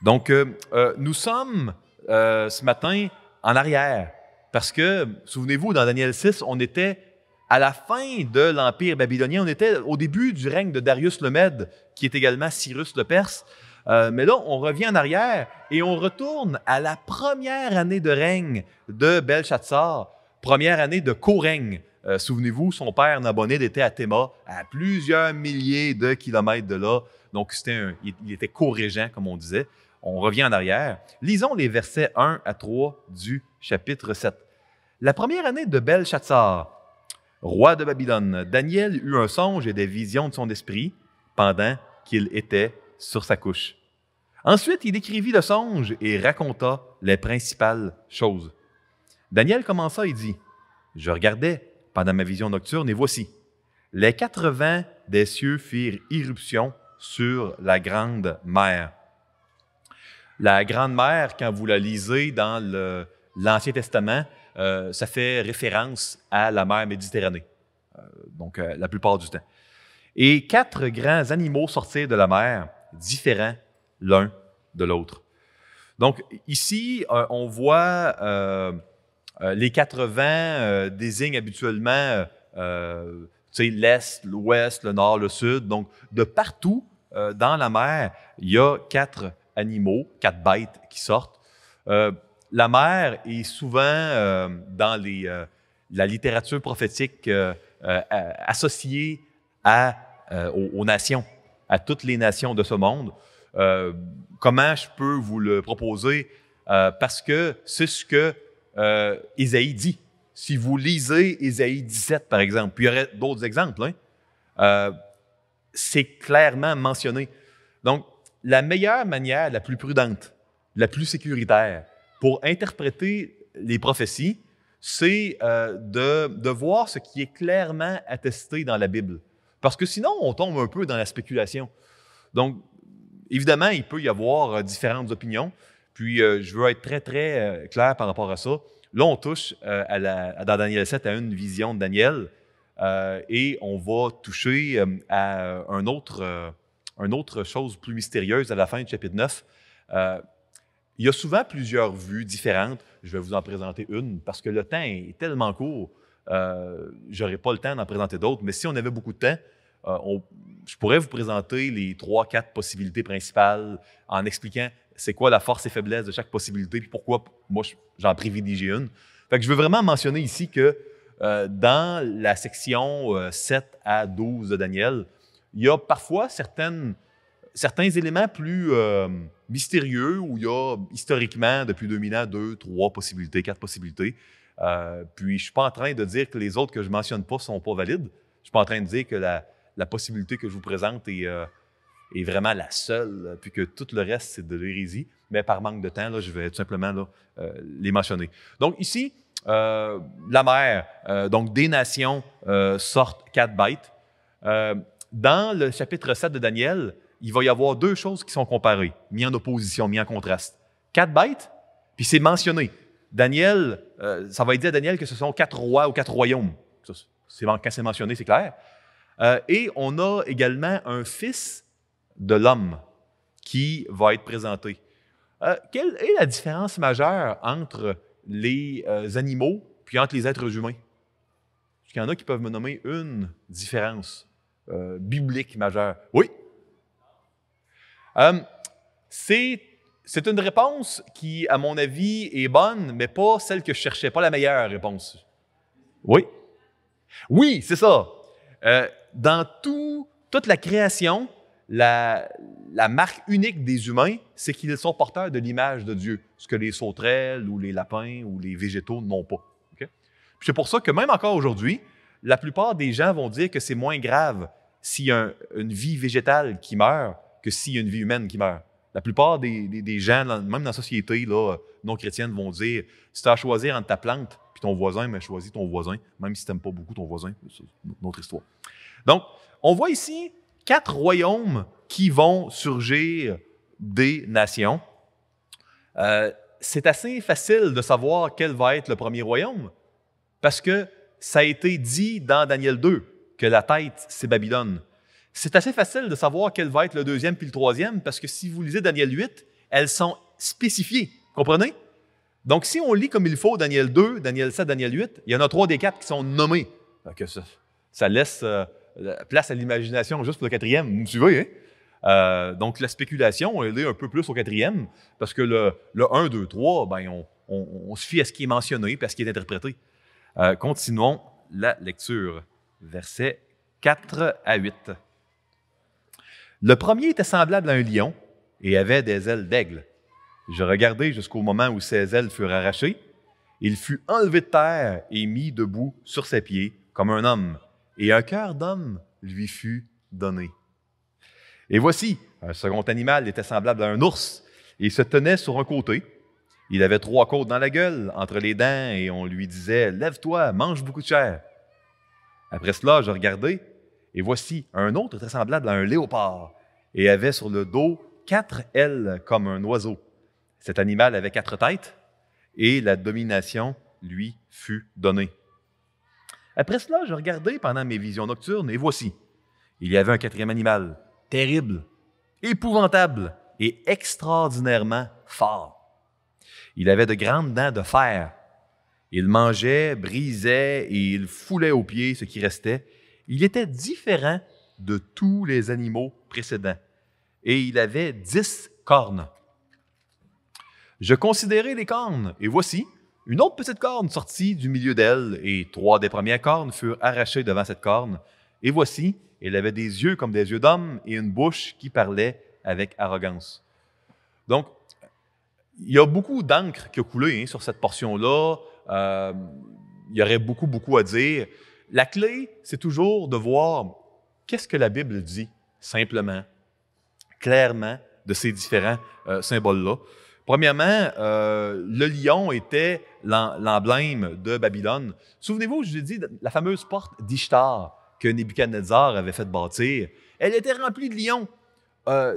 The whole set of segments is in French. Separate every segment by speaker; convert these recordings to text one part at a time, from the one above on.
Speaker 1: Donc, nous sommes ce matin en arrière parce que, souvenez-vous, dans Daniel 6, on était à la fin de l'Empire babylonien, on était au début du règne de Darius le Mède, qui est également Cyrus le Perse. Mais là, on revient en arrière et on retourne à la première année de règne de Belshazzar, première année de co-règne. Souvenez-vous, son père Nabonide était à Théma, à plusieurs milliers de kilomètres de là. Donc, il était co-régent, comme on disait. On revient en arrière. Lisons les versets 1 à 3 du chapitre 7. La première année de Belshazzar, roi de Babylone, Daniel eut un songe et des visions de son esprit pendant qu'il était sur sa couche. Ensuite, il écrivit le songe et raconta les principales choses. Daniel commença et dit, « Je regardais pendant ma vision nocturne et voici, les 4 vents des cieux firent irruption sur la grande mer. » La grande mer, quand vous la lisez dans l'Ancien Testament, ça fait référence à la mer Méditerranée, donc la plupart du temps. Et 4 grands animaux sortirent de la mer, différents l'un de l'autre. Donc ici, on voit les 4 vents désignent habituellement l'Est, l'Ouest, le Nord, le Sud. Donc de partout dans la mer, il y a 4 animaux, 4 bêtes qui sortent. La mer est souvent dans la littérature prophétique associée aux nations, à toutes les nations de ce monde. Comment je peux vous le proposer? Parce que c'est ce que Ésaïe dit. Si vous lisez Ésaïe 17, par exemple, puis il y aurait d'autres exemples, c'est clairement mentionné. Donc, la meilleure manière, la plus prudente, la plus sécuritaire pour interpréter les prophéties, c'est de voir ce qui est clairement attesté dans la Bible. Parce que sinon, on tombe un peu dans la spéculation. Donc, évidemment, il peut y avoir différentes opinions, puis je veux être très, très clair par rapport à ça. Là, on touche dans Daniel 7 à une vision de Daniel et on va toucher à une autre chose plus mystérieuse à la fin du chapitre 9. Il y a souvent plusieurs vues différentes. Je vais vous en présenter une parce que le temps est tellement court, je n'aurai pas le temps d'en présenter d'autres, mais si on avait beaucoup de temps, je pourrais vous présenter les 3-4 possibilités principales en expliquant c'est quoi la force et faiblesse de chaque possibilité puis pourquoi moi j'en privilégie une. Fait que je veux vraiment mentionner ici que dans la section 7 à 12 de Daniel, il y a parfois certains éléments plus mystérieux où il y a historiquement, depuis 2000 ans, 2, 3 possibilités, 4 possibilités. Puis je ne suis pas en train de dire que les autres que je ne mentionne pas ne sont pas valides. Je ne suis pas en train de dire que la possibilité que je vous présente est vraiment la seule, puis que tout le reste, c'est de l'hérésie. Mais par manque de temps, là, je vais tout simplement les mentionner. Donc ici, la mer, donc des nations sortent 4 bêtes. Dans le chapitre 7 de Daniel, il va y avoir 2 choses qui sont comparées, mises en opposition, mises en contraste. 4 bêtes, puis c'est mentionné. Daniel, ça va être dit à Daniel que ce sont 4 rois ou 4 royaumes. Quand c'est mentionné, c'est clair. Et on a également un fils de l'homme qui va être présenté. Quelle est la différence majeure entre les animaux puis entre les êtres humains? Parce qu'il y en a qui peuvent me nommer une différence biblique majeure. Oui? C'est une réponse qui, à mon avis, est bonne, mais pas celle que je cherchais, pas la meilleure réponse. Oui? Oui, c'est ça. Dans toute la création, la marque unique des humains, c'est qu'ils sont porteurs de l'image de Dieu, ce que les sauterelles ou les lapins ou les végétaux n'ont pas. Okay? C'est pour ça que même encore aujourd'hui, la plupart des gens vont dire que c'est moins grave s'il y a une vie végétale qui meurt que s'il y a une vie humaine qui meurt. La plupart des gens, même dans la société là, non chrétienne, vont dire si tu as à choisir entre ta plante et ton voisin, mais choisis ton voisin, même si tu n'aimes pas beaucoup ton voisin. C'est une autre histoire. Donc, on voit ici 4 royaumes qui vont surgir des nations. C'est assez facile de savoir quel va être le premier royaume parce que ça a été dit dans Daniel 2 que la tête, c'est Babylone. C'est assez facile de savoir quel va être le deuxième puis le troisième parce que si vous lisez Daniel 8, elles sont spécifiées. Comprenez? Donc, si on lit comme il faut Daniel 2, Daniel 7, Daniel 8, il y en a 3 des 4 qui sont nommés. Donc, ça laisse place à l'imagination juste pour le 4e. Vous me suivez, hein? Donc, la spéculation, elle est un peu plus au 4e, parce que le 1, 2, 3, ben, on se fie à ce qui est mentionné et à ce qui est interprété. Continuons la lecture. Versets 4 à 8. Le premier était semblable à un lion et avait des ailes d'aigle. Je regardai jusqu'au moment où ses ailes furent arrachées. Il fut enlevé de terre et mis debout sur ses pieds comme un homme, et un cœur d'homme lui fut donné. Et voici, un second animal était semblable à un ours, et il se tenait sur un côté. Il avait 3 côtes dans la gueule, entre les dents, et on lui disait « Lève-toi, mange beaucoup de chair ». Après cela, je regardai, et voici, un autre était semblable à un léopard, et avait sur le dos 4 ailes comme un oiseau. Cet animal avait 4 têtes, et la domination lui fut donnée. Après cela, je regardai pendant mes visions nocturnes, et voici, il y avait un 4e animal, terrible, épouvantable et extraordinairement fort. Il avait de grandes dents de fer. Il mangeait, brisait et il foulait aux pieds ce qui restait. Il était différent de tous les animaux précédents. Et il avait 10 cornes. Je considérai les cornes, et voici, une autre petite corne sortit du milieu d'elle, et 3 des premières cornes furent arrachées devant cette corne. Et voici, elle avait des yeux comme des yeux d'homme et une bouche qui parlait avec arrogance. Donc, il y a beaucoup d'encre qui a coulé sur cette portion-là. Il y aurait beaucoup à dire. La clé, c'est toujours de voir qu'est-ce que la Bible dit, simplement, clairement, de ces différents symboles-là. Premièrement, le lion était l'emblème de Babylone. Souvenez-vous, je vous ai dit, la fameuse porte d'Ishtar que Nebuchadnezzar avait fait bâtir, elle était remplie de lions.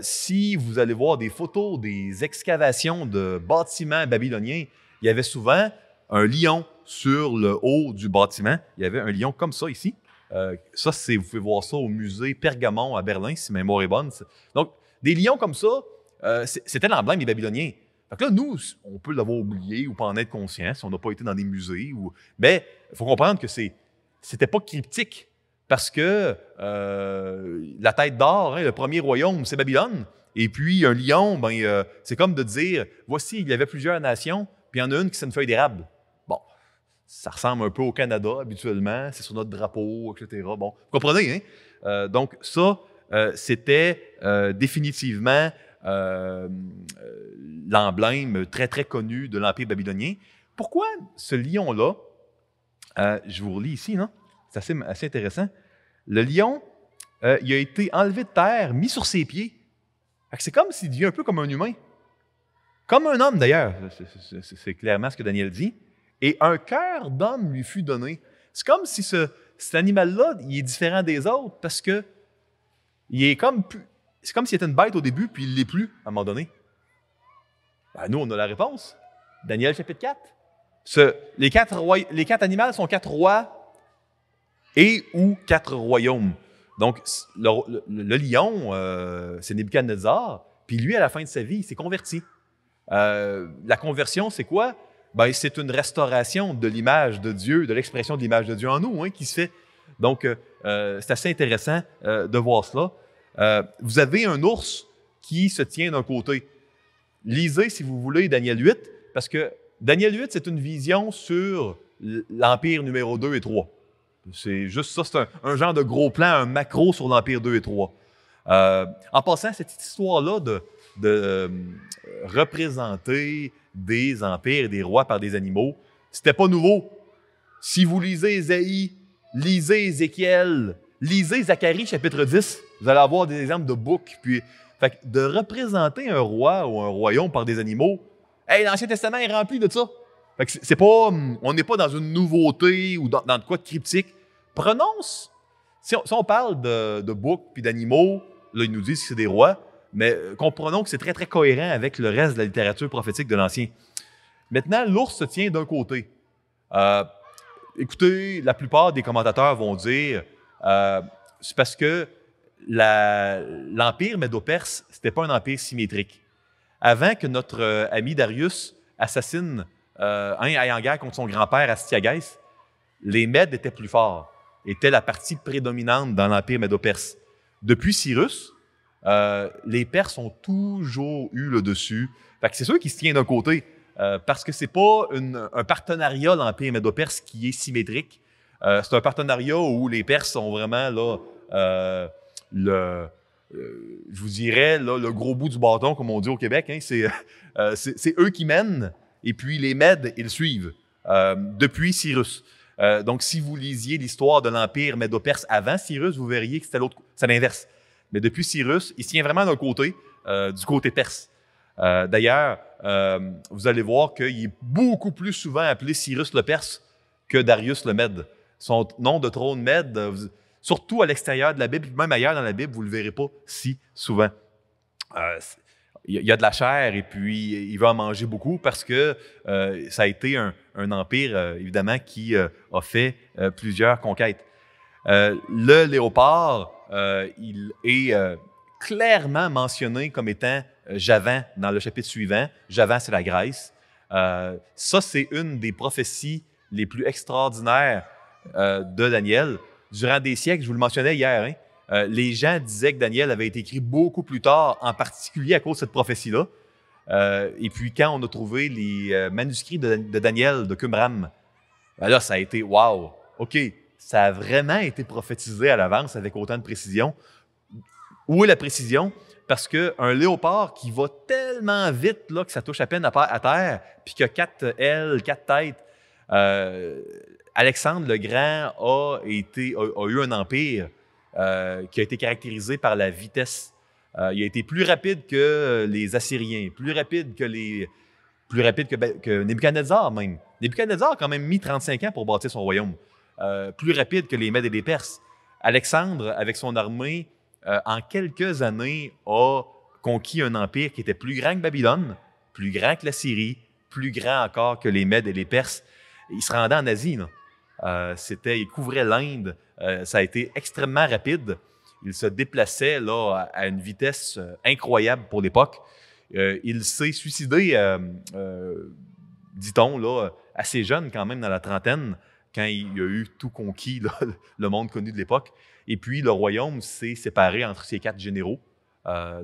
Speaker 1: Si vous allez voir des photos, des excavations de bâtiments babyloniens, il y avait souvent un lion sur le haut du bâtiment. Il y avait un lion comme ça ici. Vous pouvez voir ça au musée Pergamon à Berlin, si ma mémoire est bonne. Donc, des lions comme ça, c'était l'emblème des Babyloniens. Fait que là, nous, on peut l'avoir oublié ou pas en être conscient si on n'a pas été dans des musées. Mais il faut comprendre que c'était pas cryptique. Parce que la tête d'or, le premier royaume, c'est Babylone. Et puis, un lion, c'est comme de dire, voici, il y avait plusieurs nations, puis il y en a une qui c'est une feuille d'érable. Bon, ça ressemble un peu au Canada, habituellement, c'est sur notre drapeau, etc. Bon, vous comprenez, hein? Donc, ça, c'était définitivement l'emblème très, très connu de l'Empire babylonien. Pourquoi ce lion-là, je vous relis ici, non? C'est assez intéressant. Le lion, il a été enlevé de terre, mis sur ses pieds. C'est comme s'il devient un peu comme un humain. Comme un homme, d'ailleurs. C'est clairement ce que Daniel dit. Et un cœur d'homme lui fut donné. C'est comme si cet animal-là, il est différent des autres parce que c'est comme s'il était une bête au début, puis il ne l'est plus à un moment donné. Nous, on a la réponse. Daniel chapitre 4. Les quatre animaux sont 4 rois et ou 4 royaumes. Donc, le lion, c'est Nebuchadnezzar, puis lui, à la fin de sa vie, il s'est converti. La conversion, c'est quoi? C'est une restauration de l'image de Dieu, de l'expression de l'image de Dieu en nous, qui se fait. Donc, c'est assez intéressant de voir cela. Vous avez un ours qui se tient d'un côté. Lisez, si vous voulez, Daniel 8, parce que Daniel 8, c'est une vision sur l'Empire numéro 2 et 3. C'est juste ça, c'est un genre de gros plan, un macro sur l'Empire 2 et 3. En passant, cette histoire-là de représenter des empires et des rois par des animaux, c'était pas nouveau. Si vous lisez Ésaïe, lisez Ézéchiel, lisez Zacharie chapitre 10, vous allez avoir des exemples de boucs. Puis, de représenter un roi ou un royaume par des animaux, l'Ancien Testament est rempli de ça. C'est pas, on n'est pas dans une nouveauté ou dans de quoi de cryptique. Prononce. Si on parle de boucs puis d'animaux, là, ils nous disent que c'est des rois, mais comprenons que c'est très, très cohérent avec le reste de la littérature prophétique de l'Ancien. Maintenant, l'ours se tient d'un côté. Écoutez, la plupart des commentateurs vont dire c'est parce que l'Empire médo-perse, c'était pas un empire symétrique. Avant que notre ami Darius assassine, aille en guerre contre son grand-père Astyages, les Mèdes étaient plus forts, étaient la partie prédominante dans l'Empire médo-perse. Depuis Cyrus, les Perses ont toujours eu le dessus. Fait que c'est sûr qu'ils se tiennent d'un côté, parce que c'est pas un partenariat, l'Empire médo-perse, qui est symétrique. C'est un partenariat où les Perses sont vraiment là, je vous dirais, là, le gros bout du bâton, comme on dit au Québec. Hein, c'est eux qui mènent, et puis les Mèdes, ils suivent, depuis Cyrus. Donc, si vous lisiez l'histoire de l'Empire médo-perse avant Cyrus, vous verriez que c'est l'inverse. Mais depuis Cyrus, il se tient vraiment d'un côté, du côté perse. D'ailleurs, vous allez voir qu'il est beaucoup plus souvent appelé Cyrus le Perse que Darius le Mède. Son nom de trône Mède, surtout à l'extérieur de la Bible, même ailleurs dans la Bible, vous ne le verrez pas si souvent. Il y a de la chair et puis il va en manger beaucoup parce que ça a été un empire, évidemment, qui a fait plusieurs conquêtes. Le léopard, il est clairement mentionné comme étant Javan dans le chapitre suivant. Javan, c'est la Grèce. Ça, c'est une des prophéties les plus extraordinaires de Daniel. Durant des siècles, je vous le mentionnais hier, hein, les gens disaient que Daniel avait été écrit beaucoup plus tard, en particulier à cause de cette prophétie-là. Et puis, quand on a trouvé les manuscrits de Daniel de Qumran, ben là, ça a été « wow! OK, ça a vraiment été prophétisé à l'avance avec autant de précision. » Où est la précision? Parce qu'un léopard qui va tellement vite là, que ça touche à peine à terre, puis qu'il a 4 ailes, 4 têtes, Alexandre le Grand a eu un empire qui a été caractérisé par la vitesse. Il a été plus rapide que les Assyriens, plus rapide que Nebuchadnezzar même. Nebuchadnezzar a quand même mis 35 ans pour bâtir son royaume. Plus rapide que les Mèdes et les Perses. Alexandre, avec son armée, en quelques années, a conquis un empire qui était plus grand que Babylone, plus grand que la Syrie, plus grand encore que les Mèdes et les Perses. Il se rendait en Asie. Il couvrait l'Inde. Ça a été extrêmement rapide. Il se déplaçait là, à une vitesse incroyable pour l'époque. Il s'est suicidé, dit-on, là, assez jeune quand même, dans la trentaine, quand il a eu tout conquis, là, le monde connu de l'époque. Et puis, le royaume s'est séparé entre ses 4 généraux.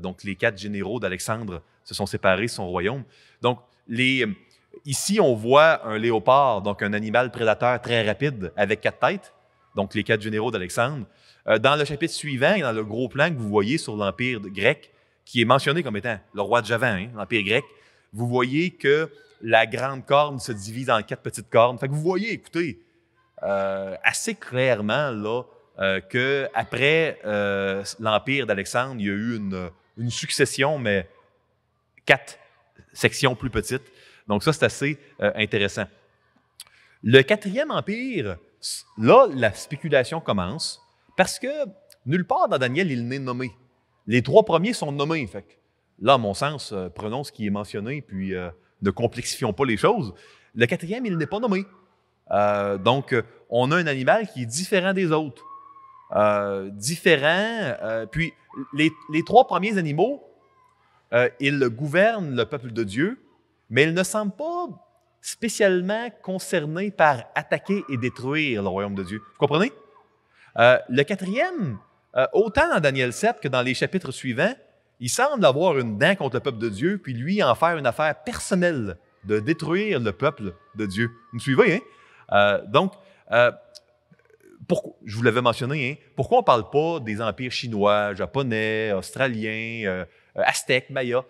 Speaker 1: Donc, les 4 généraux d'Alexandre se sont séparés de son royaume. Donc, ici, on voit un léopard, donc un animal prédateur très rapide avec 4 têtes, donc les 4 généraux d'Alexandre. Dans le chapitre suivant, dans le gros plan que vous voyez sur l'Empire grec, qui est mentionné comme étant le roi de Javan, hein, l'Empire grec, vous voyez que la grande corne se divise en 4 petites cornes. Fait que vous voyez, écoutez, assez clairement là, qu'après l'Empire d'Alexandre, il y a eu une succession, mais 4 sections plus petites. Donc ça, c'est assez intéressant. Le 4e empire, là, la spéculation commence parce que nulle part dans Daniel, il n'est nommé. Les 3 premiers sont nommés. Fait que, là, à mon sens, prenons ce qui est mentionné, puis ne complexifions pas les choses. Le 4e, il n'est pas nommé. Donc, on a un animal qui est différent des autres. Puis, les 3 premiers animaux, ils gouvernent le peuple de Dieu, mais ils ne semblent pas spécialement concernés par attaquer et détruire le royaume de Dieu. Vous comprenez? Le 4e, autant dans Daniel 7 que dans les chapitres suivants, il semble avoir une dent contre le peuple de Dieu, puis lui en faire une affaire personnelle de détruire le peuple de Dieu. Vous me suivez, hein? Donc, je vous l'avais mentionné, hein, pourquoi on ne parle pas des empires chinois, japonais, australiens, aztèques, mayas?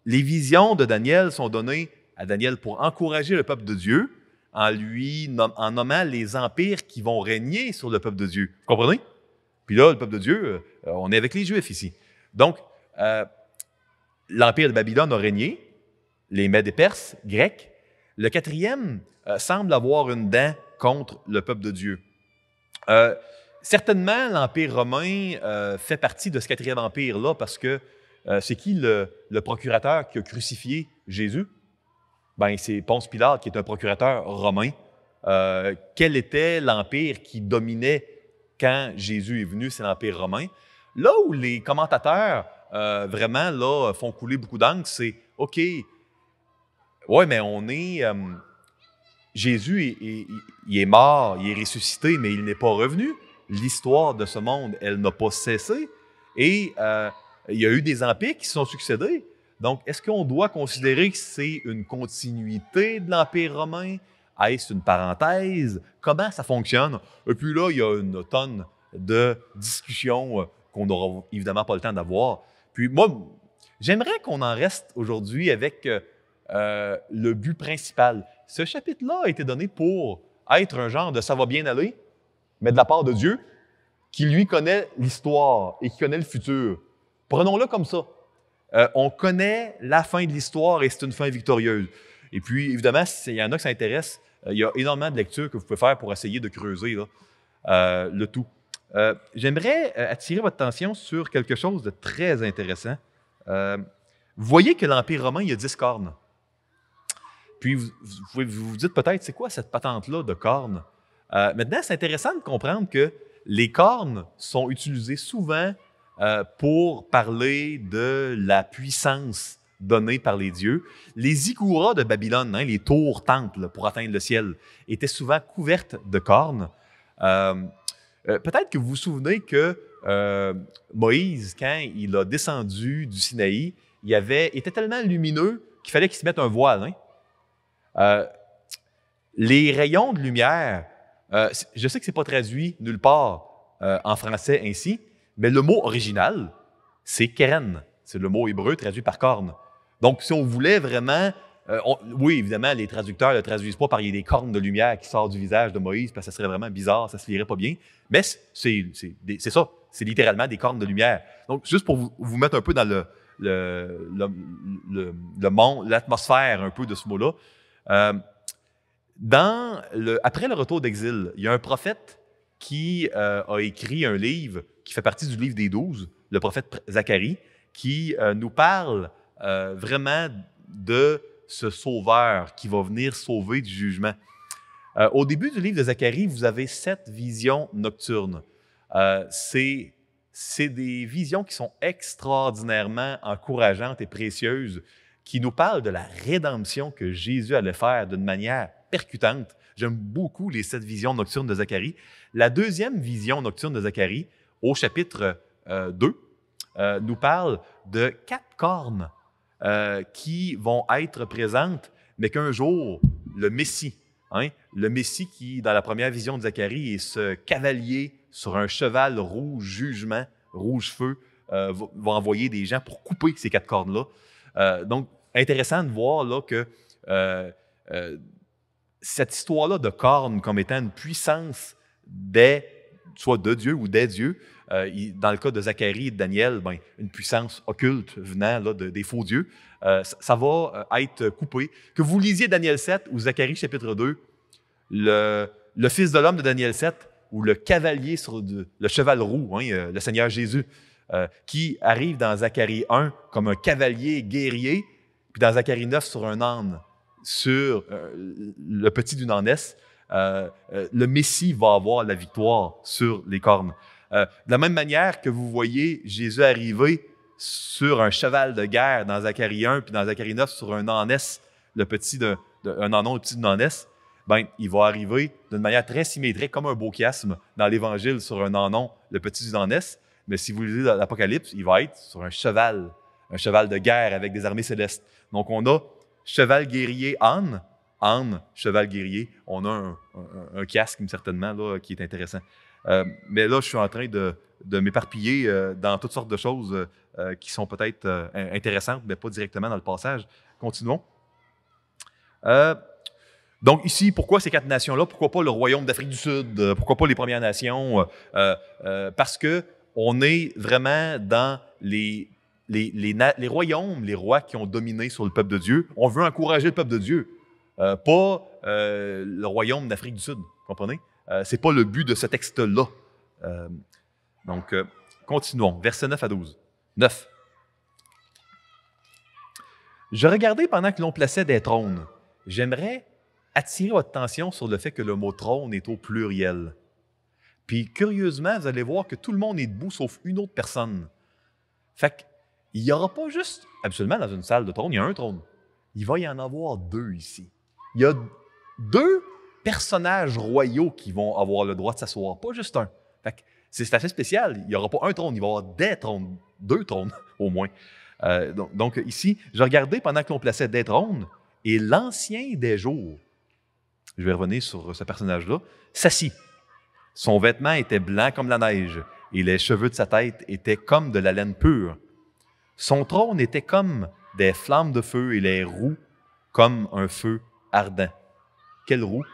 Speaker 1: Les visions de Daniel sont données à Daniel pour encourager le peuple de Dieu en nommant les empires qui vont régner sur le peuple de Dieu. Vous comprenez? Puis là, le peuple de Dieu, on est avec les Juifs ici. Donc, l'empire de Babylone a régné, les Mèdes et Perses, Grecs. Le 4e semble avoir une dent contre le peuple de Dieu. Certainement, l'Empire romain fait partie de ce 4e empire-là parce que c'est qui le procurateur qui a crucifié Jésus? Ben, c'est Ponce Pilate qui est un procurateur romain. Quel était l'empire qui dominait quand Jésus est venu? C'est l'Empire romain. Là où les commentateurs vraiment là, font couler beaucoup d'encre, c'est OK, ouais, mais on est. Jésus, il est mort, il est ressuscité, mais il n'est pas revenu. L'histoire de ce monde, elle n'a pas cessé. Et il y a eu des empires qui se sont succédés. Donc, est-ce qu'on doit considérer que c'est une continuité de l'Empire romain? Est-ce une parenthèse? Comment ça fonctionne? Et puis là, il y a une tonne de discussions qu'on n'aura évidemment pas le temps d'avoir. Puis moi, j'aimerais qu'on en reste aujourd'hui avec le but principal. Ce chapitre-là a été donné pour être un genre de « ça va bien aller », mais de la part de Dieu, qui lui connaît l'histoire et qui connaît le futur. Prenons-le comme ça. On connaît la fin de l'histoire et c'est une fin victorieuse. Et puis, évidemment, s'il y en a qui s'intéressent, il y a énormément de lectures que vous pouvez faire pour essayer de creuser là, le tout. J'aimerais attirer votre attention sur quelque chose de très intéressant. Vous voyez que l'Empire romain, il y a 10 cornes. Puis, vous vous dites peut-être, c'est quoi cette patente-là de cornes? Maintenant, c'est intéressant de comprendre que les cornes sont utilisées souvent pour parler de la puissance donnée par les dieux. Les zikouras de Babylone, les tours-temples pour atteindre le ciel, étaient souvent couvertes de cornes. Peut-être que vous vous souvenez que Moïse, quand il a descendu du Sinaï, était tellement lumineux qu'il fallait qu'il se mette un voile. Les rayons de lumière, je sais que ce n'est pas traduit nulle part en français ainsi, mais le mot original, c'est keren. C'est le mot hébreu traduit par corne. Donc, si on voulait vraiment... oui, évidemment, les traducteurs ne le traduisent pas par des cornes de lumière qui sortent du visage de Moïse, parce que ça serait vraiment bizarre, ça ne se lirait pas bien. Mais c'est ça, c'est littéralement des cornes de lumière. Donc, juste pour vous mettre un peu dans l'atmosphère un peu de ce mot-là, après le retour d'exil, il y a un prophète qui a écrit un livre qui fait partie du livre des 12, le prophète Zacharie, qui nous parle vraiment de ce sauveur qui va venir sauver du jugement. Au début du livre de Zacharie, vous avez 7 visions nocturnes. C'est des visions qui sont extraordinairement encourageantes et précieuses, qui nous parlent de la rédemption que Jésus allait faire d'une manière percutante. J'aime beaucoup les 7 visions nocturnes de Zacharie. La deuxième vision nocturne de Zacharie, au chapitre 2, nous parle de 4 cornes qui vont être présentes, mais qu'un jour, le Messie, le Messie qui, dans la première vision de Zacharie, est ce cavalier sur un cheval rouge jugement, rouge feu, va envoyer des gens pour couper ces 4 cornes-là. Donc, intéressant de voir là, que cette histoire-là de cornes comme étant une puissance soit de Dieu ou des dieux, dans le cas de Zacharie et de Daniel, une puissance occulte venant là, des faux dieux, ça va être coupé. Que vous lisiez Daniel 7 ou Zacharie chapitre 2, le Fils de l'homme de Daniel 7 ou le cavalier sur le cheval roux, le Seigneur Jésus, qui arrive dans Zacharie 1 comme un cavalier guerrier, puis dans Zacharie 9 sur un âne, sur le petit d'une ânesse, le Messie va avoir la victoire sur les cornes. De la même manière que vous voyez Jésus arriver sur un cheval de guerre dans Zacharie 1, puis dans Zacharie 9 sur un ânesse, un ânon, le petit d'une ânesse, il va arriver d'une manière très symétrique, comme un beau chiasme dans l'Évangile sur un ânon, le petit d'une ânesse. Mais si vous lisez l'Apocalypse, il va être sur un cheval de guerre avec des armées célestes. Donc, on a cheval guerrier, âne, cheval guerrier. On a un casque, certainement, là, qui est intéressant. Mais là, je suis en train de m'éparpiller dans toutes sortes de choses qui sont peut-être intéressantes, mais pas directement dans le passage. Continuons. Donc ici, pourquoi ces 4 nations-là? Pourquoi pas le royaume d'Afrique du Sud? Pourquoi pas les Premières Nations? Parce qu'on est vraiment dans les royaumes, les rois qui ont dominé sur le peuple de Dieu. On veut encourager le peuple de Dieu, pas le royaume d'Afrique du Sud, vous comprenez? Ce n'est pas le but de ce texte-là. Donc, continuons. Versets 9 à 12. 9. Je regardais pendant que l'on plaçait des trônes. J'aimerais attirer votre attention sur le fait que le mot trône est au pluriel. Puis, curieusement, vous allez voir que tout le monde est debout sauf une autre personne. Fait que il n'y aura pas juste, absolument, dans une salle de trône, il y a un trône. Il va y en avoir deux ici. Il y a deux personnages royaux qui vont avoir le droit de s'asseoir, pas juste un. Fait que c'est assez spécial. Il n'y aura pas un trône, il va y avoir des trônes, deux trônes au moins. Donc ici, je regardais pendant que l'on plaçait des trônes, et l'ancien des jours, je vais revenir sur ce personnage-là, s'assit. Son vêtement était blanc comme la neige, et les cheveux de sa tête étaient comme de la laine pure. Son trône était comme des flammes de feu, et les roues comme un feu ardent. Quelles roues?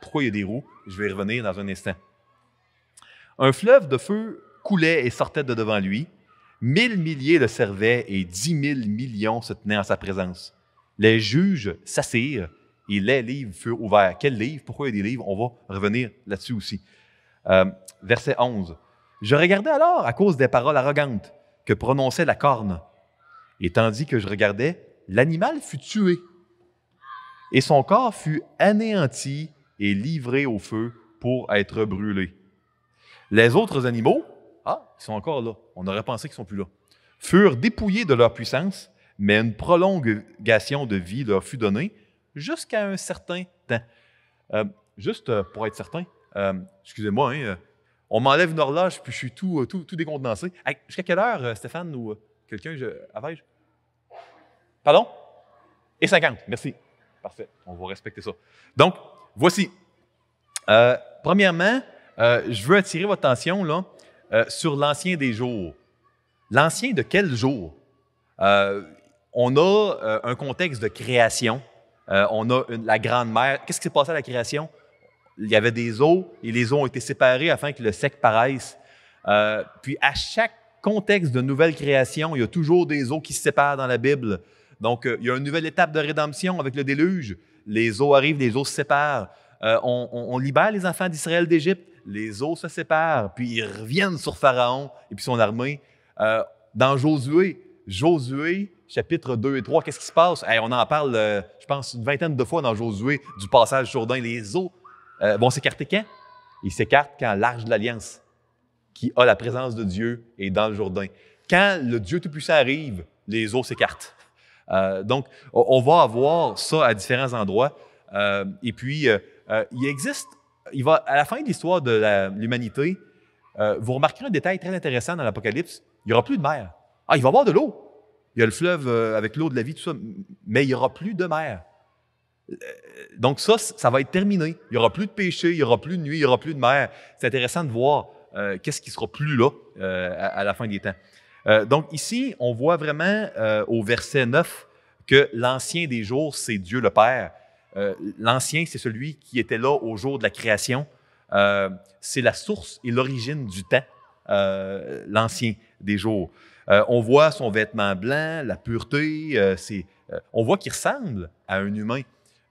Speaker 1: Pourquoi il y a des roues? Je vais y revenir dans un instant. Un fleuve de feu coulait et sortait de devant lui. 1000 milliers le servaient et 10 000 millions se tenaient en sa présence. Les juges s'assirent et les livres furent ouverts. Quels livres? Pourquoi il y a des livres? On va revenir là-dessus aussi. Verset 11. Je regardais alors à cause des paroles arrogantes que prononçait la corne. Et tandis que je regardais, l'animal fut tué. Et son corps fut anéanti et livré au feu pour être brûlé. Les autres animaux, ils sont encore là, on aurait pensé qu'ils ne sont plus là, furent dépouillés de leur puissance, mais une prolongation de vie leur fut donnée jusqu'à un certain temps. Juste pour être certain, excusez-moi, on m'enlève une horloge puis je suis tout décontenancé. Jusqu'à quelle heure, Stéphane ou quelqu'un, avais-je? Pardon? Et 50, merci. Parfait, on va respecter ça. Donc, voici. Premièrement, je veux attirer votre attention là, sur l'ancien des jours. L'ancien de quel jour? On a un contexte de création. On a la grande mer. Qu'est-ce qui s'est passé à la création? Il y avait des eaux et les eaux ont été séparées afin que le sec paraisse. Puis à chaque contexte de nouvelle création, il y a toujours des eaux qui se séparent dans la Bible. Donc, il y a une nouvelle étape de rédemption avec le déluge. Les eaux arrivent, les eaux se séparent. On libère les enfants d'Israël d'Égypte. Les eaux se séparent, puis ils reviennent sur Pharaon et puis son armée. Dans Josué, chapitres 2 et 3, qu'est-ce qui se passe? On en parle, je pense, une vingtaine de fois dans Josué, du passage Jourdain. Les eaux vont s'écarter quand? Ils s'écartent quand l'Arche de l'Alliance, qui a la présence de Dieu, est dans le Jourdain. Quand le Dieu Tout-Puissant arrive, les eaux s'écartent. Donc, on va avoir ça à différents endroits. Et puis, à la fin de l'histoire de l'humanité, vous remarquerez un détail très intéressant dans l'Apocalypse. Il n'y aura plus de mer. Il va y avoir de l'eau. Il y a le fleuve avec l'eau de la vie, tout ça, mais il n'y aura plus de mer. Donc ça va être terminé. Il n'y aura plus de péché, il n'y aura plus de nuit, il n'y aura plus de mer. C'est intéressant de voir qu'est-ce qui ne sera plus là à la fin des temps. Donc ici, on voit vraiment au verset 9 que l'ancien des jours, c'est Dieu le Père. L'ancien, c'est celui qui était là au jour de la création. C'est la source et l'origine du temps, l'ancien des jours. On voit son vêtement blanc, la pureté. On voit qu'il ressemble à un humain.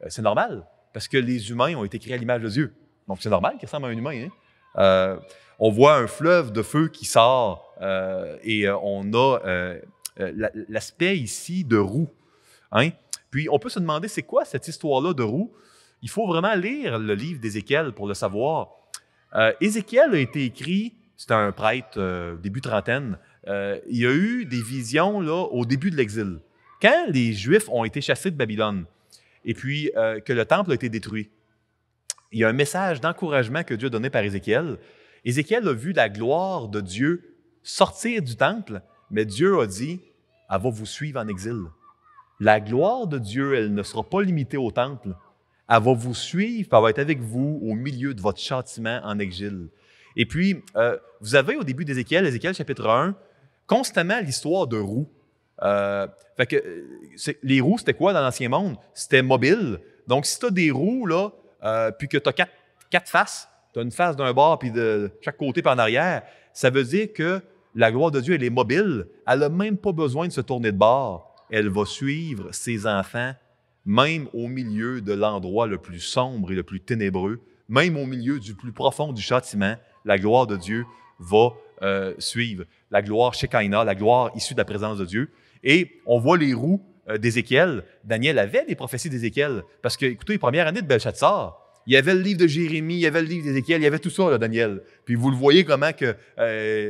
Speaker 1: C'est normal, parce que les humains ont été créés à l'image de Dieu. Donc, c'est normal qu'il ressemble à un humain. On voit un fleuve de feu qui sort et on a l'aspect ici de roue. Puis, on peut se demander, c'est quoi cette histoire-là de roue? Il faut vraiment lire le livre d'Ézéchiel pour le savoir. Ézéchiel a été écrit, c'était un prêtre début trentaine, il y a eu des visions là, au début de l'exil. Quand les Juifs ont été chassés de Babylone et puis que le temple a été détruit, il y a un message d'encouragement que Dieu a donné par Ézéchiel. Ézéchiel a vu la gloire de Dieu sortir du temple, mais Dieu a dit, « Elle va vous suivre en exil. » La gloire de Dieu, elle ne sera pas limitée au temple. Elle va vous suivre, elle va être avec vous au milieu de votre châtiment en exil. Et puis, vous avez au début d'Ézéchiel, Ézéchiel chapitre 1, constamment l'histoire de roues. Les roues, c'était quoi dans l'Ancien Monde? C'était mobile. Donc, si tu as des roues, là, puis que tu as quatre faces, tu as une face d'un bord, puis de chaque côté, puis en arrière, ça veut dire que la gloire de Dieu, elle est mobile. Elle n'a même pas besoin de se tourner de bord. Elle va suivre ses enfants, même au milieu de l'endroit le plus sombre et le plus ténébreux, même au milieu du plus profond du châtiment, la gloire de Dieu va suivre. La gloire Shekinah, la gloire issue de la présence de Dieu. Et on voit les roues d'Ézéchiel. Daniel avait les prophéties d'Ézéchiel. Parce que, écoutez, les premières années de Belchatsar, il y avait le livre de Jérémie, il y avait le livre d'Ézéchiel, il y avait tout ça, là, Daniel. Puis vous le voyez comment que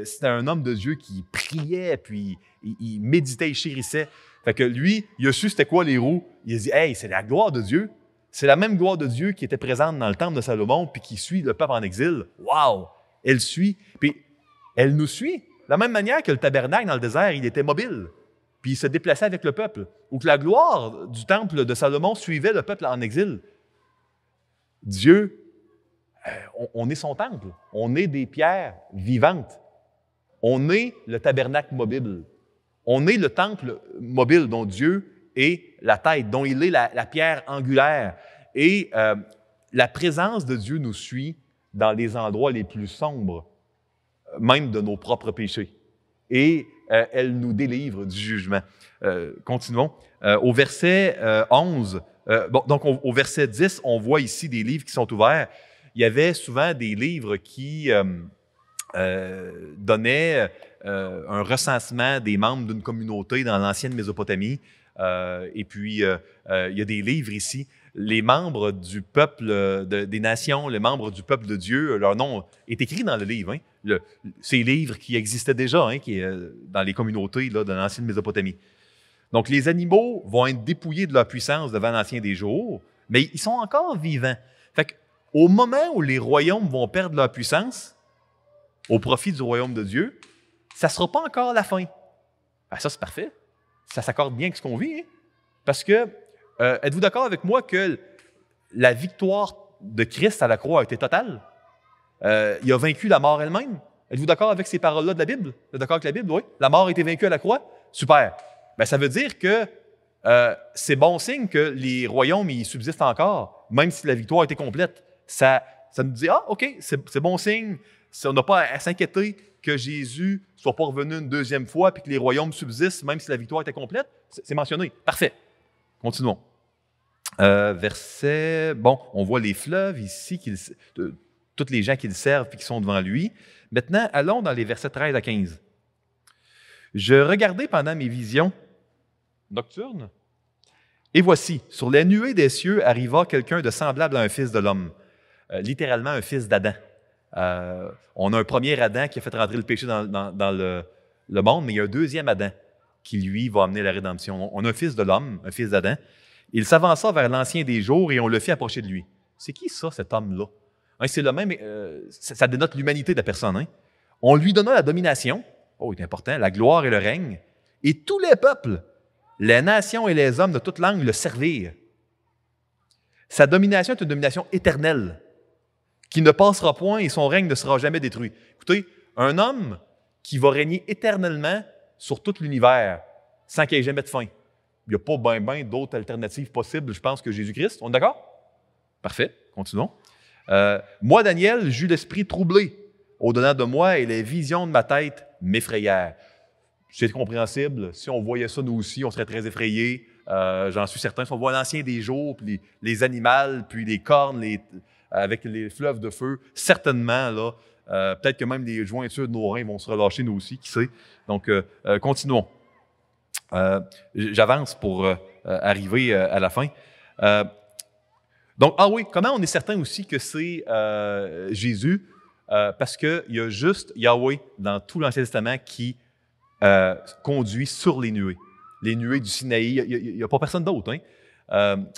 Speaker 1: c'était un homme de Dieu qui priait, puis il méditait, il chérissait. Fait que lui, il a su c'était quoi les roues. Il a dit « Hey, c'est la gloire de Dieu. C'est la même gloire de Dieu qui était présente dans le temple de Salomon puis qui suit le peuple en exil. Wow! Elle suit. Puis elle nous suit. De la même manière que le tabernacle dans le désert, il était mobile. Puis il se déplaçait avec le peuple. Ou que la gloire du temple de Salomon suivait le peuple en exil. Dieu, on est son temple. On est des pierres vivantes. On est le tabernacle mobile. On est le temple mobile dont Dieu est la tête, dont il est la pierre angulaire. Et la présence de Dieu nous suit dans les endroits les plus sombres, même de nos propres péchés. Et elle nous délivre du jugement. Continuons. Au verset 11, donc au verset 10, on voit ici des livres qui sont ouverts. Il y avait souvent des livres qui donnaient un recensement des membres d'une communauté dans l'ancienne Mésopotamie. Et puis, il y a des livres ici. Les membres du peuple des nations, les membres du peuple de Dieu, leur nom est écrit dans le livre. Hein. Ces livres qui existaient déjà dans les communautés là, de l'ancienne Mésopotamie. Donc, les animaux vont être dépouillés de leur puissance devant l'Ancien des jours, mais ils sont encore vivants. Fait qu'au moment où les royaumes vont perdre leur puissance, au profit du royaume de Dieu, ça ne sera pas encore la fin. Ben, ça, c'est parfait. Ça s'accorde bien avec ce qu'on vit. Hein? Parce que, êtes-vous d'accord avec moi que la victoire de Christ à la croix a été totale? Il a vaincu la mort elle-même. Êtes-vous d'accord avec ces paroles-là de la Bible? Vous êtes d'accord avec la Bible? Oui. La mort a été vaincue à la croix? Super. Ben, ça veut dire que c'est bon signe que les royaumes ils subsistent encore, même si la victoire a été complète. Ça nous dit, ah, OK, c'est bon signe. On n'a pas à s'inquiéter que Jésus ne soit pas revenu une deuxième fois puis que les royaumes subsistent, même si la victoire était complète. C'est mentionné. Parfait. Continuons. Bon, on voit les fleuves ici, tous les gens qui le servent et qui sont devant lui. Maintenant, allons dans les versets 13 à 15. Je regardais pendant mes visions nocturnes, et voici, sur les nuées des cieux arriva quelqu'un de semblable à un fils de l'homme, littéralement un fils d'Adam. On a un premier Adam qui a fait rentrer le péché dans le monde, mais il y a un deuxième Adam qui, lui, va amener la rédemption. On a un fils de l'homme, un fils d'Adam. Il s'avança vers l'Ancien des jours et on le fit approcher de lui. C'est qui ça, cet homme-là? Hein, c'est le même, ça dénote l'humanité de la personne. Hein? On lui donna la domination, oh, c'est important, la gloire et le règne, et tous les peuples, les nations et les hommes de toute langue le servirent. Sa domination est une domination éternelle, qui ne passera point et son règne ne sera jamais détruit. Écoutez, un homme qui va régner éternellement sur tout l'univers, sans qu'il n'y ait jamais de fin. Il n'y a pas bien d'autres alternatives possibles, je pense, que Jésus-Christ. On est d'accord? Parfait, continuons. Moi, Daniel, j'eus l'esprit troublé au-dedans de moi et les visions de ma tête m'effrayèrent. C'est compréhensible. Si on voyait ça, nous aussi, on serait très effrayés. J'en suis certain. Si on voit l'Ancien des jours, puis les animaux, puis les cornes, avec les fleuves de feu, certainement, là, peut-être que même les jointures de nos reins vont se relâcher, nous aussi, qui sait. Donc, continuons. J'avance pour arriver à la fin. Donc, oui, comment on est certain aussi que c'est Jésus? Parce qu'il y a juste Yahweh dans tout l'Ancien Testament qui conduit sur les nuées du Sinaï. Il n'y a pas personne d'autre. Hein?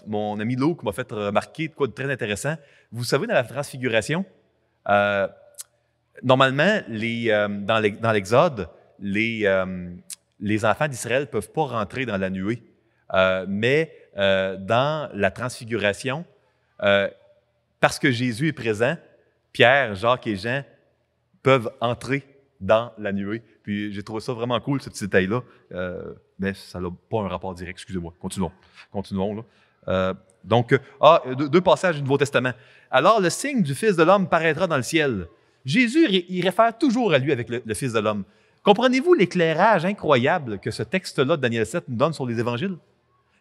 Speaker 1: Mon ami Luke m'a fait remarquer de quoi de très intéressant. Vous savez, dans la transfiguration, normalement, dans l'Exode, les enfants d'Israël ne peuvent pas rentrer dans la nuée. Mais dans la transfiguration, parce que Jésus est présent, Pierre, Jacques et Jean peuvent entrer dans la nuée. Puis j'ai trouvé ça vraiment cool, ce petit détail-là. Mais ça n'a pas un rapport direct, excusez-moi. Continuons là. Donc, deux passages du Nouveau Testament. Alors, le signe du Fils de l'homme paraîtra dans le ciel. Jésus, il réfère toujours à lui avec le Fils de l'homme. Comprenez-vous l'éclairage incroyable que ce texte-là de Daniel 7 nous donne sur les évangiles?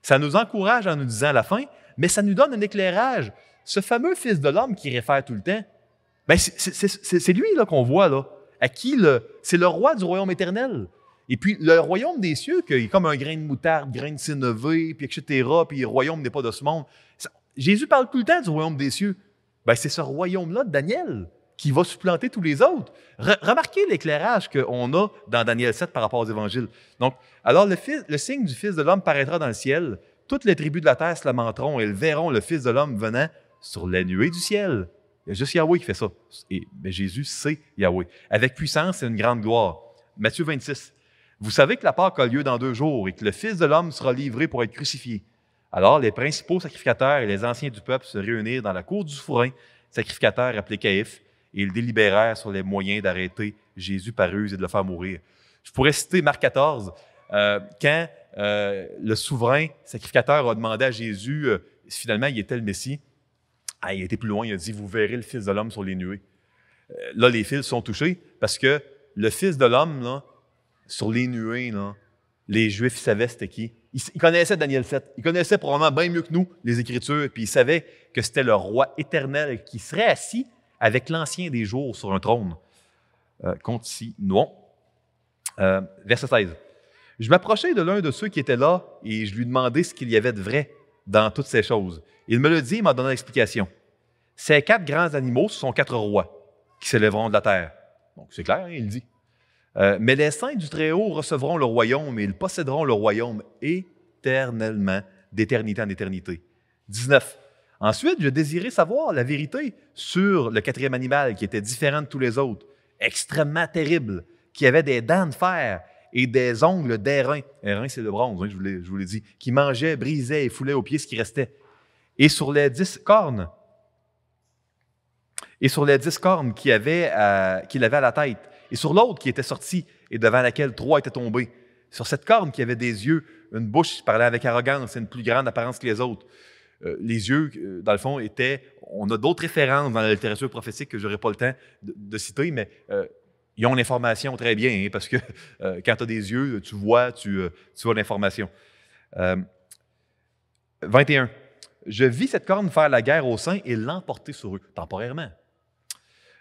Speaker 1: Ça nous encourage en nous disant la fin, mais ça nous donne un éclairage. Ce fameux Fils de l'homme qui réfère tout le temps, ben c'est lui là, qu'on voit, là, à qui c'est le roi du royaume éternel. Et puis, le royaume des cieux, qui est comme un grain de moutarde, grain de sénévé, puis etc., puis le royaume n'est pas de ce monde. Jésus parle tout le temps du royaume des cieux. Ben, c'est ce royaume-là de Daniel qui va supplanter tous les autres. Remarquez l'éclairage qu'on a dans Daniel 7 par rapport aux évangiles. Donc, alors le signe du Fils de l'homme paraîtra dans le ciel. Toutes les tribus de la terre se lamenteront et elles verront le Fils de l'homme venant sur les nuées du ciel. Il y a juste Yahweh qui fait ça. Et Jésus, c'est Yahweh. Avec puissance et une grande gloire. Matthieu 26. Vous savez que la Pâque a lieu dans 2 jours et que le Fils de l'homme sera livré pour être crucifié. Alors, les principaux sacrificateurs et les anciens du peuple se réunirent dans la cour du souverain sacrificateur appelé Caïphe et ils délibérèrent sur les moyens d'arrêter Jésus par ruse et de le faire mourir. Je pourrais citer Marc 14, quand le souverain sacrificateur a demandé à Jésus, finalement, il était le Messie. Il a été plus loin, il a dit « Vous verrez le Fils de l'homme sur les nuées ». Là, les fils sont touchés parce que le Fils de l'homme, là, sur les nuées, là, les Juifs savaient c'était qui. Ils connaissaient Daniel 7. Ils connaissaient probablement bien mieux que nous les Écritures, puis ils savaient que c'était le roi éternel qui serait assis avec l'Ancien des jours sur un trône. Continuons. Verset 16. Je m'approchai de l'un de ceux qui étaient là et je lui demandai ce qu'il y avait de vrai dans toutes ces choses. Il me le dit et m'a donné l'explication. Ces 4 grands animaux, ce sont 4 rois qui s'élèveront de la terre. Donc, c'est clair, hein, il dit. Mais les saints du Très-Haut recevront le royaume et ils posséderont le royaume éternellement, d'éternité en éternité. 19. Ensuite, je désirais savoir la vérité sur le 4e animal qui était différent de tous les autres, extrêmement terrible, qui avait des dents de fer et des ongles d'airain. Airain, c'est le bronze, hein, je vous l'ai dit, qui mangeait, brisait et foulait aux pieds ce qui restait. Et sur les 10 cornes, qu'il avait à la tête, et sur l'autre qui était sorti et devant laquelle 3 étaient tombés. Sur cette corne qui avait des yeux, une bouche qui parlait avec arrogance et une plus grande apparence que les autres. Les yeux, dans le fond, on a d'autres références dans la littérature prophétique que je n'aurai pas le temps de citer, mais ils ont l'information très bien, hein, parce que quand tu as des yeux, tu vois l'information. 21. Je vis cette corne faire la guerre aux saints et l'emporter sur eux, temporairement.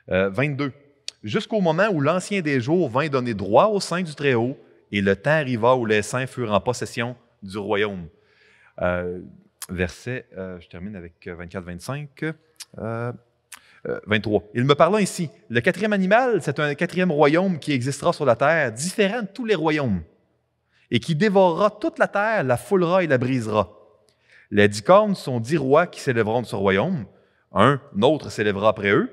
Speaker 1: 22. Jusqu'au moment où l'Ancien des jours vint donner droit aux saints du Très-Haut, et le temps arriva où les saints furent en possession du royaume. Je termine avec 24-25. 23. Il me parla ainsi. Le 4e animal, c'est un 4e royaume qui existera sur la terre, différent de tous les royaumes, et qui dévorera toute la terre, la foulera et la brisera. Les 10 cornes sont 10 rois qui s'élèveront de ce royaume. Un autre s'élèvera après eux.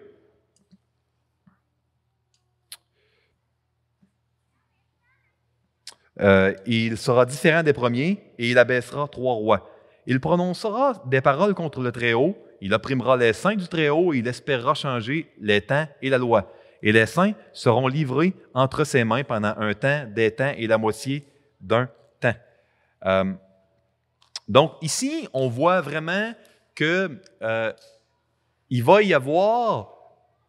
Speaker 1: Il sera différent des premiers et il abaissera 3 rois. Il prononcera des paroles contre le Très-Haut, il opprimera les saints du Très-Haut et il espérera changer les temps et la loi. Et les saints seront livrés entre ses mains pendant un temps, des temps et la moitié d'un temps. Donc ici, on voit vraiment qu'il va y avoir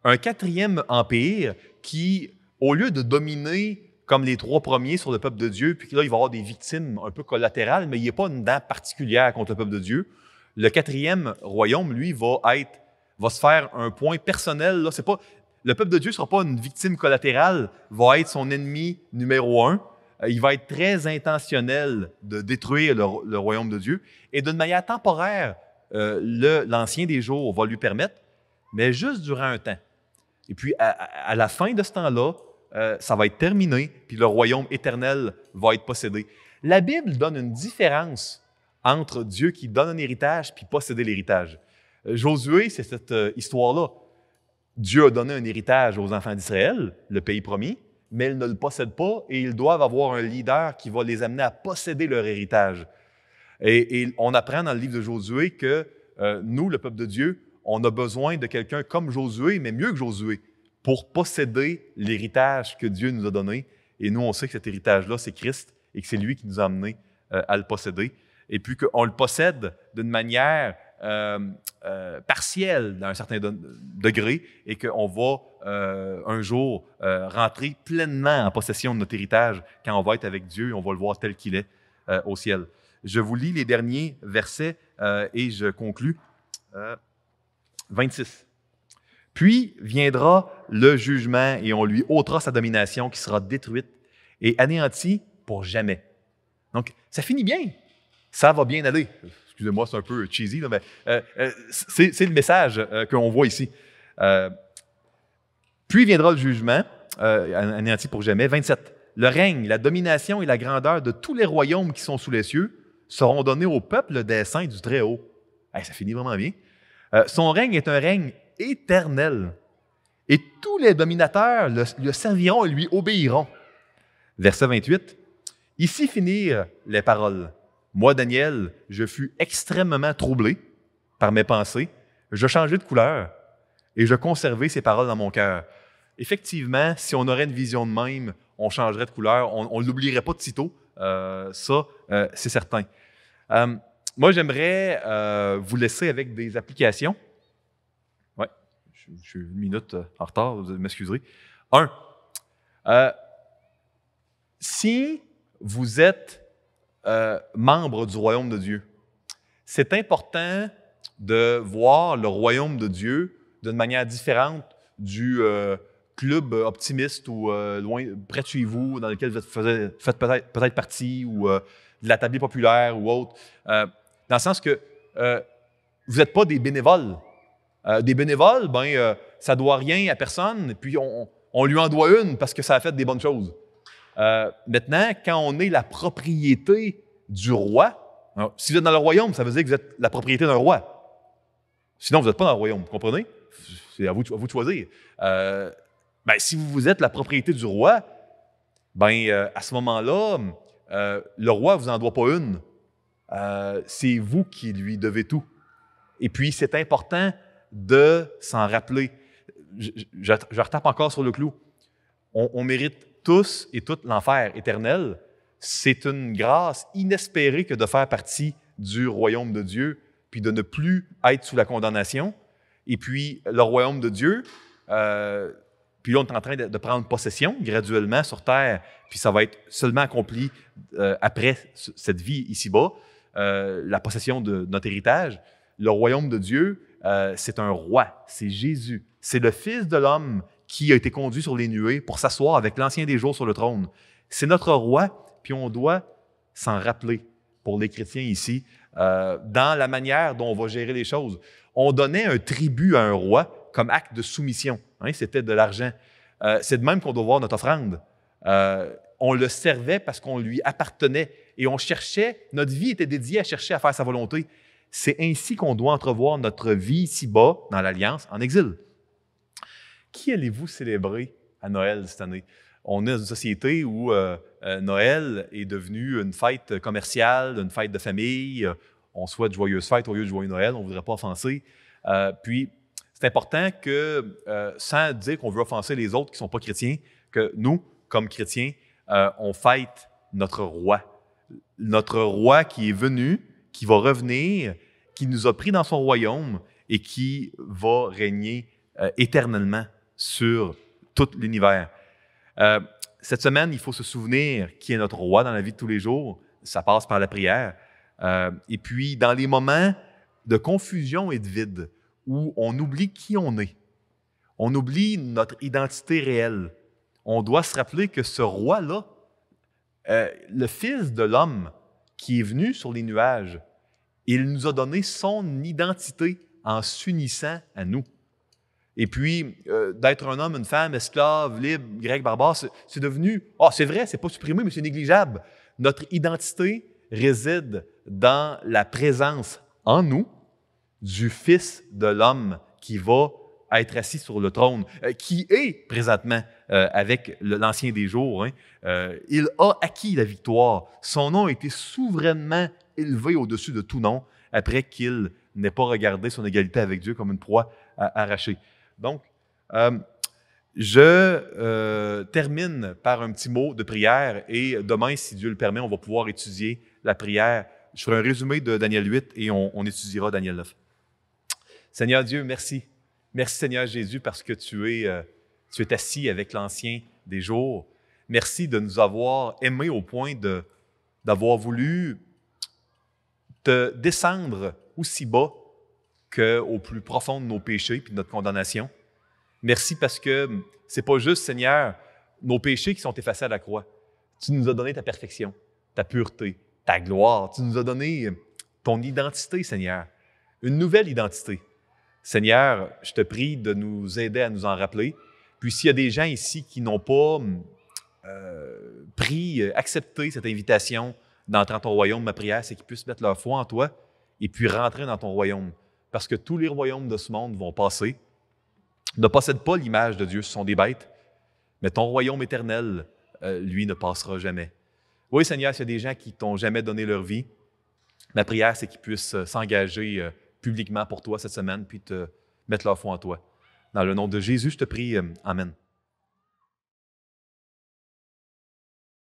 Speaker 1: un 4e empire qui, au lieu de dominer comme les 3 premiers sur le peuple de Dieu, puis là, il va y avoir des victimes un peu collatérales, mais il n'y a pas une dent particulière contre le peuple de Dieu. Le 4e royaume, lui, va se faire un point personnel. Là, le peuple de Dieu ne sera pas une victime collatérale, va être son ennemi numéro 1. Il va être très intentionnel de détruire le royaume de Dieu. Et d'une manière temporaire, l'Ancien des jours va lui permettre, mais juste durant un temps. Et puis, à la fin de ce temps-là, ça va être terminé, puis le royaume éternel va être possédé. La Bible donne une différence entre Dieu qui donne un héritage puis posséder l'héritage. Josué, c'est cette histoire-là. Dieu a donné un héritage aux enfants d'Israël, le pays promis, mais ils ne le possèdent pas et ils doivent avoir un leader qui va les amener à posséder leur héritage. Et on apprend dans le livre de Josué que nous, le peuple de Dieu, on a besoin de quelqu'un comme Josué, mais mieux que Josué, pour posséder l'héritage que Dieu nous a donné. Et nous, on sait que cet héritage-là, c'est Christ et que c'est lui qui nous a amenés à le posséder. Et puis qu'on le possède d'une manière partielle, dans un certain degré, et qu'on va un jour rentrer pleinement en possession de notre héritage quand on va être avec Dieu et on va le voir tel qu'il est au ciel. Je vous lis les derniers versets et je conclus. 26. Puis viendra le jugement et on lui ôtera sa domination qui sera détruite et anéantie pour jamais. Donc, ça finit bien. Ça va bien aller. Excusez-moi, c'est un peu cheesy, là, mais c'est le message qu'on voit ici. Puis viendra le jugement, anéanti pour jamais. 27. Le règne, la domination et la grandeur de tous les royaumes qui sont sous les cieux seront donnés au peuple des saints du Très-Haut. Hey, ça finit vraiment bien. Son règne est un règne éternel. Et tous les dominateurs le serviront et lui obéiront. Verset 28. Ici finirent les paroles. Moi, Daniel, je fus extrêmement troublé par mes pensées. Je changeai de couleur et je conservai ces paroles dans mon cœur. Effectivement, si on aurait une vision de même, on changerait de couleur, on ne l'oublierait pas de sitôt. C'est certain. Moi, j'aimerais vous laisser avec des applications. Oui, je suis une minute en retard, vous m'excuserez. Si vous êtes membre du royaume de Dieu, c'est important de voir le royaume de Dieu d'une manière différente du club optimiste ou loin, près de chez vous, dans lequel vous faites peut-être partie, ou de la tablée populaire ou autre. Dans le sens que vous n'êtes pas des bénévoles. Des bénévoles, ça ne doit rien à personne, puis on lui en doit une parce que ça a fait des bonnes choses. Maintenant, quand on est la propriété du roi, alors, si vous êtes dans le royaume, ça veut dire que vous êtes la propriété d'un roi. Sinon, vous n'êtes pas dans le royaume, vous comprenez? C'est à vous de choisir. Si vous êtes la propriété du roi, à ce moment-là, le roi ne vous en doit pas une. C'est vous qui lui devez tout. Et puis, c'est important de s'en rappeler. Je retape encore sur le clou. On mérite tous et toutes l'enfer éternel. C'est une grâce inespérée que de faire partie du royaume de Dieu, puis de ne plus être sous la condamnation. Et puis, le royaume de Dieu, puis là, on est en train de prendre possession graduellement sur terre, puis ça va être seulement accompli après cette vie ici-bas, la possession de notre héritage. Le royaume de Dieu, c'est un roi, c'est Jésus. C'est le Fils de l'homme qui a été conduit sur les nuées pour s'asseoir avec l'Ancien des jours sur le trône. C'est notre roi, puis on doit s'en rappeler pour les chrétiens ici, dans la manière dont on va gérer les choses. On donnait un tribut à un roi comme acte de soumission. C'était de l'argent. C'est de même qu'on doit voir notre offrande. On le servait parce qu'on lui appartenait et on cherchait, notre vie était dédiée à chercher à faire sa volonté. C'est ainsi qu'on doit entrevoir notre vie ici-bas, dans l'Alliance, en exil. Qui allez-vous célébrer à Noël cette année? On est dans une société où Noël est devenu une fête commerciale, une fête de famille. On souhaite joyeuses fêtes au lieu de joyeux Noël, on ne voudrait pas offenser. Puis, c'est important que, sans dire qu'on veut offenser les autres qui ne sont pas chrétiens, que nous, comme chrétiens, on fête notre roi. Notre roi qui est venu, qui va revenir, qui nous a pris dans son royaume et qui va régner éternellement sur tout l'univers. Cette semaine, il faut se souvenir qui est notre roi dans la vie de tous les jours. Ça passe par la prière. Et puis, dans les moments de confusion et de vide, où on oublie qui on est, on oublie notre identité réelle, on doit se rappeler que ce roi-là, le Fils de l'homme qui est venu sur les nuages, il nous a donné son identité en s'unissant à nous. Et puis, d'être un homme, une femme, esclave, libre, grec, barbare, c'est devenu... c'est vrai, c'est pas supprimé, mais c'est négligeable. Notre identité réside dans la présence en nous du Fils de l'homme qui va être assis sur le trône, qui est présentement avec l'Ancien des jours. Il a acquis la victoire. Son nom a été souverainement élevé au-dessus de tout nom après qu'il n'ait pas regardé son égalité avec Dieu comme une proie arrachée. Donc, je termine par un petit mot de prière et demain, si Dieu le permet, on va pouvoir étudier la prière. Je ferai un résumé de Daniel 8 et on étudiera Daniel 9. Seigneur Dieu, merci. Merci Seigneur Jésus parce que tu es assis avec l'Ancien des jours. Merci de nous avoir aimés au point d'avoir voulu te descendre aussi bas qu'au plus profond de nos péchés et de notre condamnation. Merci parce que c'est pas juste, Seigneur, nos péchés qui sont effacés à la croix. Tu nous as donné ta perfection, ta pureté, ta gloire. Tu nous as donné ton identité, Seigneur, une nouvelle identité. Seigneur, je te prie de nous aider à nous en rappeler, Puis s'il y a des gens ici qui n'ont pas accepté cette invitation d'entrer dans ton royaume, ma prière, c'est qu'ils puissent mettre leur foi en toi et puis rentrer dans ton royaume. Parce que tous les royaumes de ce monde vont passer. Ne possède pas l'image de Dieu, ce sont des bêtes, mais ton royaume éternel, lui, ne passera jamais. Oui, Seigneur, s'il y a des gens qui ne t'ont jamais donné leur vie, ma prière, c'est qu'ils puissent s'engager publiquement pour toi cette semaine, puis te mettre leur foi en toi. Dans le nom de Jésus, je te prie. Amen.